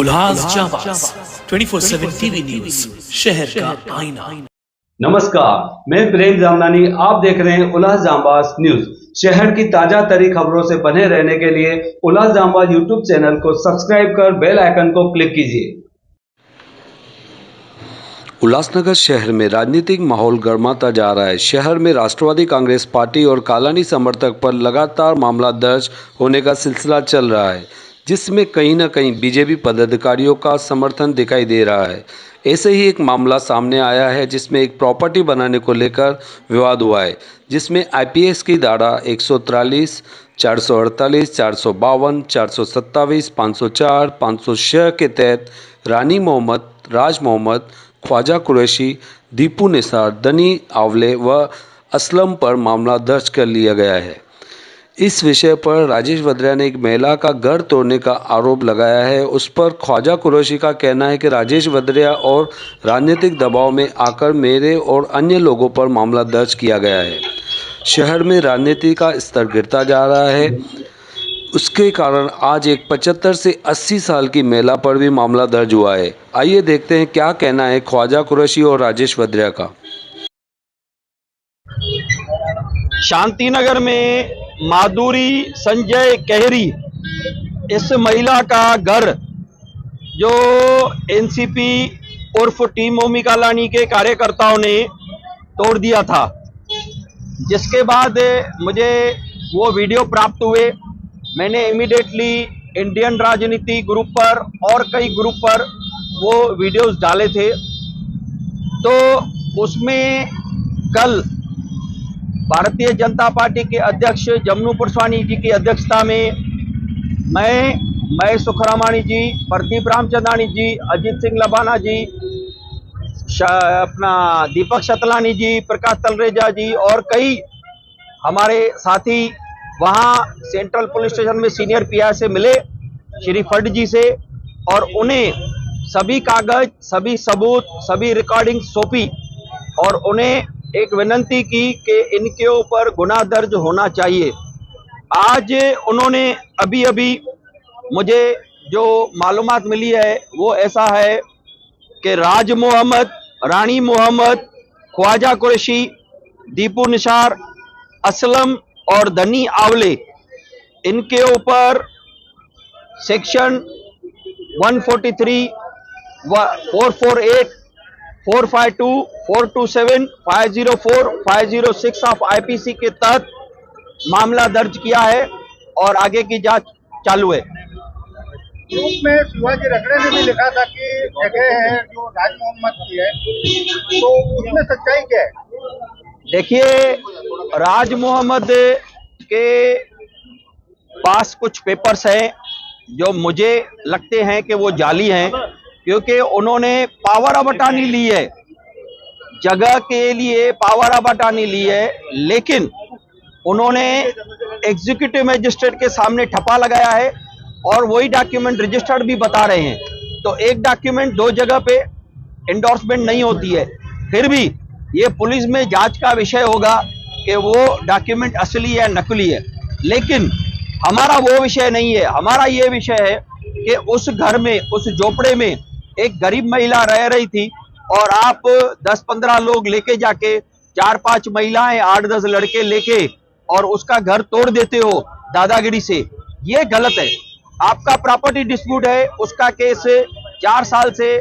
उल्लास जाबाज 24/7 TV news, शहर का आईना। नमस्कार, मैं प्रेम जामनानी, आप देख रहे हैं उल्लास जाबाज न्यूज। शहर की ताजा तरीन खबरों से बने रहने के लिए उल्लास जाबाज यूट्यूब चैनल को सब्सक्राइब कर बेल आइकन को क्लिक कीजिए। उल्लासनगर शहर में राजनीतिक माहौल गर्माता जा रहा है। शहर में राष्ट्रवादी कांग्रेस पार्टी और कालानी समर्थक पर लगातार मामला दर्ज होने का सिलसिला चल रहा है, जिसमें कहीं न कहीं बीजेपी पदाधिकारियों का समर्थन दिखाई दे रहा है। ऐसे ही एक मामला सामने आया है जिसमें एक प्रॉपर्टी बनाने को लेकर विवाद हुआ है, जिसमें आईपीएस की धारा 143, 448, 452, 427, 504, 506 के तहत रानी मोहम्मद, राज मोहम्मद, ख्वाजा कुरैशी, दीपू निसार, दनी आवले व असलम पर मामला दर्ज कर लिया गया है। इस विषय पर राजेश वद्रा ने एक महिला का घर तोड़ने का आरोप लगाया है। उस पर ख्वाजा कुरैशी का कहना है कि राजेश वद्रा और राजनीतिक दबाव में आकर मेरे और अन्य लोगों पर मामला दर्ज किया गया है। शहर में राजनीति का स्तर गिरता जा रहा है, उसके कारण आज एक 75 से 80 साल की महिला पर भी मामला दर्ज हुआ है। आइए देखते हैं क्या कहना है ख्वाजा कुरैशी और राजेश वद्रा का। शांतिनगर में माधुरी संजय कहरी, इस महिला का घर जो एनसीपी उर्फ टीम मोमी कालानी के कार्यकर्ताओं ने तोड़ दिया था, जिसके बाद मुझे वो वीडियो प्राप्त हुए। मैंने इमीडिएटली इंडियन राजनीति ग्रुप पर और कई ग्रुप पर वो वीडियोस डाले थे। तो उसमें कल भारतीय जनता पार्टी के अध्यक्ष जमनू पुरस्वानी जी की अध्यक्षता में मैं, महेश सुखरामाणी जी, प्रदीप रामचंदानी जी, अजीत सिंह लबाना जी, अपना दीपक शतलानी जी, प्रकाश तलरेजा जी और कई हमारे साथी वहां सेंट्रल पुलिस स्टेशन में सीनियर पीआई से मिले, श्री फट जी से, और उन्हें सभी कागज, सभी सबूत, सभी रिकॉर्डिंग सौंपी और उन्हें एक विनती की कि इनके ऊपर गुनाह दर्ज होना चाहिए। आज उन्होंने अभी मुझे जो मालूमात मिली है वो ऐसा है कि राज मोहम्मद, रानी मोहम्मद, ख्वाजा कुरैशी, दीपू निसार, असलम और दनी आवले, इनके ऊपर सेक्शन 143, 448, 452, 427, 504, 506 ऑफ आईपीसी के तहत मामला दर्ज किया है और आगे की जांच चालू है। ग्रुप में शिवाजी रगड़े ने भी लिखा था कि जगह है जो राज मोहम्मद की है, तो उसमें सच्चाई क्या है? देखिए, राज मोहम्मद के पास कुछ पेपर्स हैं जो मुझे लगते हैं कि वो जाली हैं, क्योंकि उन्होंने पावर ऑफ अटॉर्नी ली है, जगह के लिए पावर ऑफ अटॉर्नी ली है, लेकिन उन्होंने एग्जीक्यूटिव मजिस्ट्रेट के सामने ठप्पा लगाया है और वही डॉक्यूमेंट रजिस्टर्ड भी बता रहे हैं। तो एक डॉक्यूमेंट दो जगह पे एंडोर्समेंट नहीं होती है। फिर भी ये पुलिस में जांच का विषय होगा कि वो डॉक्यूमेंट असली है नकली है, लेकिन हमारा वो विषय नहीं है। हमारा ये विषय है कि उस घर में, उस झोपड़े में एक गरीब महिला रह रही थी और आप 10-15 लोग लेके जाके, 4-5 महिलाएं, 8-10 लड़के लेके और उसका घर तोड़ देते हो दादागिरी से, ये गलत है। आपका प्रॉपर्टी डिस्प्यूट है, उसका केस 4 साल से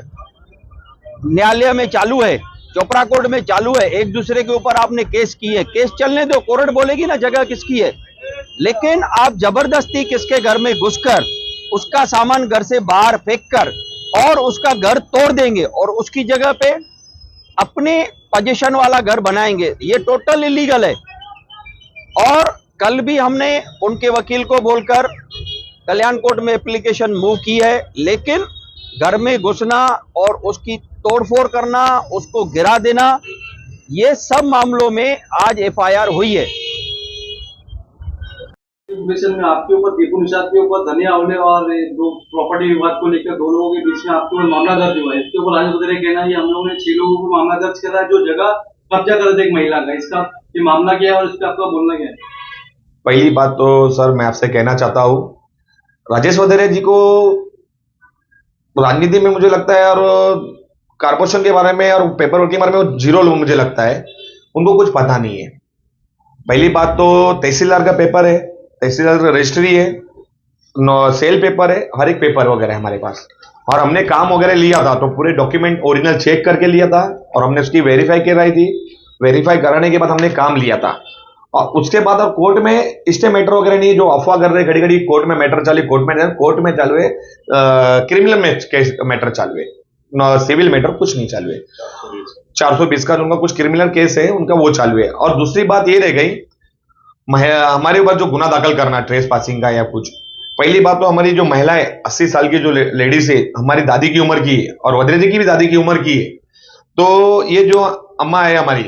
न्यायालय में चालू है, चोपड़ा कोर्ट में चालू है। एक दूसरे के ऊपर आपने केस की है, केस चलने दो, कोर्ट बोलेगी ना जगह किसकी है। लेकिन आप जबरदस्ती किसके घर में घुसकर उसका सामान घर से बाहर फेंक कर और उसका घर तोड़ देंगे और उसकी जगह पे अपने पोजीशन वाला घर बनाएंगे, ये टोटल इलीगल है। और कल भी हमने उनके वकील को बोलकर कल्याण कोर्ट में एप्लीकेशन मूव की है, लेकिन घर में घुसना और उसकी तोड़फोड़ करना, उसको गिरा देना, ये सब मामलों में आज एफआईआर हुई है। में आपके ऊपर, दीपू निसार के ऊपर, दनी आवले और दो प्रॉपर्टी विवाद को लेकर 2 लोगों के बीच में आपके ऊपर मामला दर्ज हुआ है। इसके ऊपर राजेश वद्रा कहना है हम लोगों ने 6 लोगों को मामला दर्ज करा है जो जगह कब्जा कर रहे थे एक महिला का। इसका ये मामला क्या है और इसका आपका बोलना क्या है? पहली बात तो सर मैं आपसे कहना चाहता हूँ, राजेश वद्रा जी को राजनीति में मुझे लगता है, और कारपोरेशन के बारे में और पेपर वर्क के बारे में जीरो लोग मुझे लगता है, उनको कुछ पता नहीं है। पहली बात तो तहसीलदार का पेपर है, तहसीलदार का रजिस्ट्री है, सेल पेपर है, हर एक पेपर वगैरह है हमारे पास। और हमने काम वगैरह लिया था तो पूरे डॉक्यूमेंट ओरिजिनल चेक करके लिया था और हमने उसकी वेरीफाई कराई थी। वेरीफाई कराने के बाद हमने काम लिया था और उसके बाद अब कोर्ट में इससे मैटर वगैरह नहीं, जो अफवाह कर रहे घड़ी घड़ी कोर्ट में मैटर चालू, कोर्ट में चालू है, क्रिमिनल में केस मैटर चालू है, सिविल मैटर कुछ नहीं चालू है। 420 का उनका कुछ क्रिमिनल केस है उनका, वो चालू है। और दूसरी बात ये रह गई हमारे ऊपर जो गुना दाखिल करना ट्रेस पासिंग का या कुछ। पहली बात तो हमारी जो महिलाएं 80 साल की जो लेडीज है, हमारी दादी की उम्र की है और वद्रे जी की भी दादी की उम्र की है। तो ये जो अम्मा है हमारी,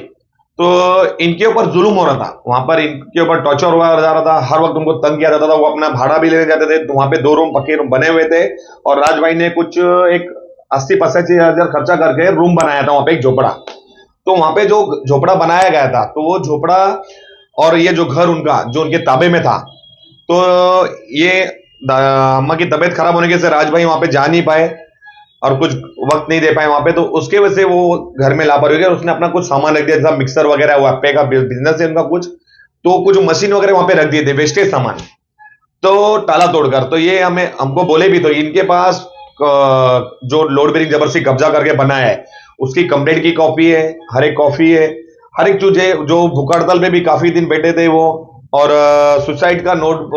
तो इनके ऊपर जुल्म हो रहा था, वहां पर इनके ऊपर टॉर्चर हुआ जा रहा था, हर वक्त उनको तंग किया जाता था। वो अपना भाड़ा भी लेने जाते थे, तो वहां पे 2 रूम पक्के रूम बने हुए थे और राज भाई ने कुछ एक 80-85 हजार खर्चा करके रूम बनाया था वहां पे, एक झोपड़ा। तो वहां पे जो झोपड़ा बनाया गया था, तो वो झोपड़ा और ये जो घर उनका जो उनके ताबे में था, तो ये अम्मा की तबीयत खराब होने के से राज भाई वहां पे जा नहीं पाए और कुछ वक्त नहीं दे पाए वहां पे, तो उसके वजह से वो घर में लापरवाही हुई और उसने अपना कुछ सामान रख दिया, जैसा मिक्सर वगैरह, वो अप्पे का बिजनेस है उनका कुछ, तो कुछ मशीन वगैरह वहां पे रख दिए थे, वेस्टेज सामान, तो ताला तोड़कर। तो ये हमको बोले भी, तो इनके पास जो लोड बेरिंग जबरदस्ती कब्जा करके बनाया है उसकी कंप्लेंट की कॉपी है, हर एक कॉपी है, हर एक चीज है। जो भूख हड़ताल में भी काफी दिन बैठे थे वो, और सुसाइड का नोट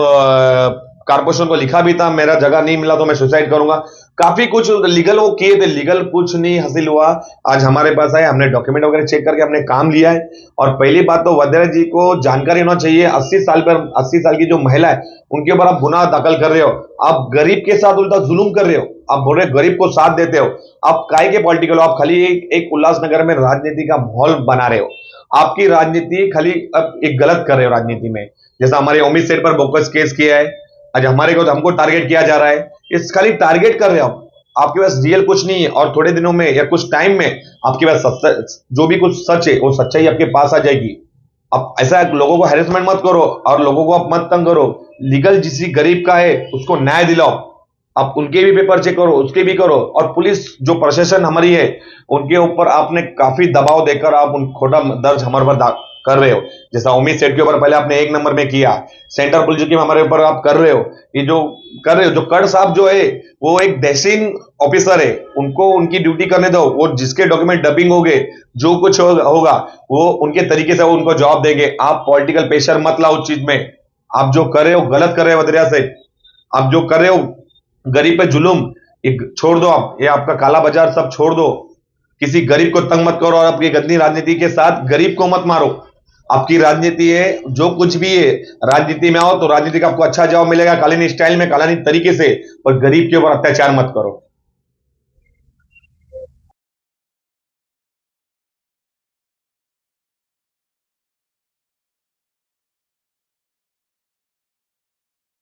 कारपोरेशन को लिखा भी था, मेरा जगह नहीं मिला तो मैं सुसाइड करूंगा। काफी कुछ लीगल वो किए थे, लीगल कुछ नहीं हासिल हुआ। आज हमारे पास आए, हमने डॉक्यूमेंट वगैरह चेक करके हमने काम लिया है। और पहली बात तो वद्रा जी को जानकारी होना चाहिए, 80 साल की जो महिला है उनके ऊपर आप गुनाह दाखिल कर रहे हो, आप गरीब के साथ उल्टा जुल्म कर रहे हो, आप बोल रहे गरीब को साथ देते हो, आप काय के पॉलिटिकल हो, आप खाली एक उल्लासनगर में राजनीति का माहौल बना रहे हो। आपकी राजनीति खाली अब एक गलत कर रहे हो राजनीति में, जैसा हमारे अमित सेठ पर बोकस केस किया है, आज हमारे को हमको टारगेट किया जा रहा है, इस खाली टारगेट कर रहे हो। आपके पास रियल कुछ नहीं है और थोड़े दिनों में या कुछ टाइम में आपके पास जो भी कुछ सच है वो सच्चाई आपके पास आ जाएगी। अब ऐसा लोगों को हैरेसमेंट मत करो और लोगों को आप मत तंग करो। लीगल जिस गरीब का है उसको न्याय दिलाओ, आप उनके भी पेपर चेक करो, उसके भी करो। और पुलिस जो प्रशासन हमारी है उनके ऊपर आपने काफी दबाव देकर आप उन खोटा दर्ज हमारे पर कर रहे हो। जैसा उम्मीद सेठ के ऊपर पहले आपने 1 नंबर में किया, सेंटर पुलिस के हमारे ऊपर आप कर रहे हो, ये जो कर रहे हो, जो कड़ साहब जो है वो एक तहसील ऑफिसर है, उनको उनकी ड्यूटी करने दो। वो जिसके डॉक्यूमेंट डबिंग हो गए, जो कुछ होगा वो उनके तरीके से वो उनको जवाब देंगे। आप पॉलिटिकल प्रेशर मत लाओ उस चीज में। आप जो कर रहे हो गलत कर रहे हो वद्रिया से, आप जो कर रहे हो गरीब पे जुलूम, ये छोड़ दो। आप ये आपका काला बाजार सब छोड़ दो, किसी गरीब को तंग मत करो और आपकी गंदी राजनीति के साथ गरीब को मत मारो। आपकी राजनीति है, जो कुछ भी है राजनीति में आओ तो राजनीति का आपको अच्छा जवाब मिलेगा, कालीनी स्टाइल में, कालीनी तरीके से, पर गरीब के ऊपर अत्याचार मत करो।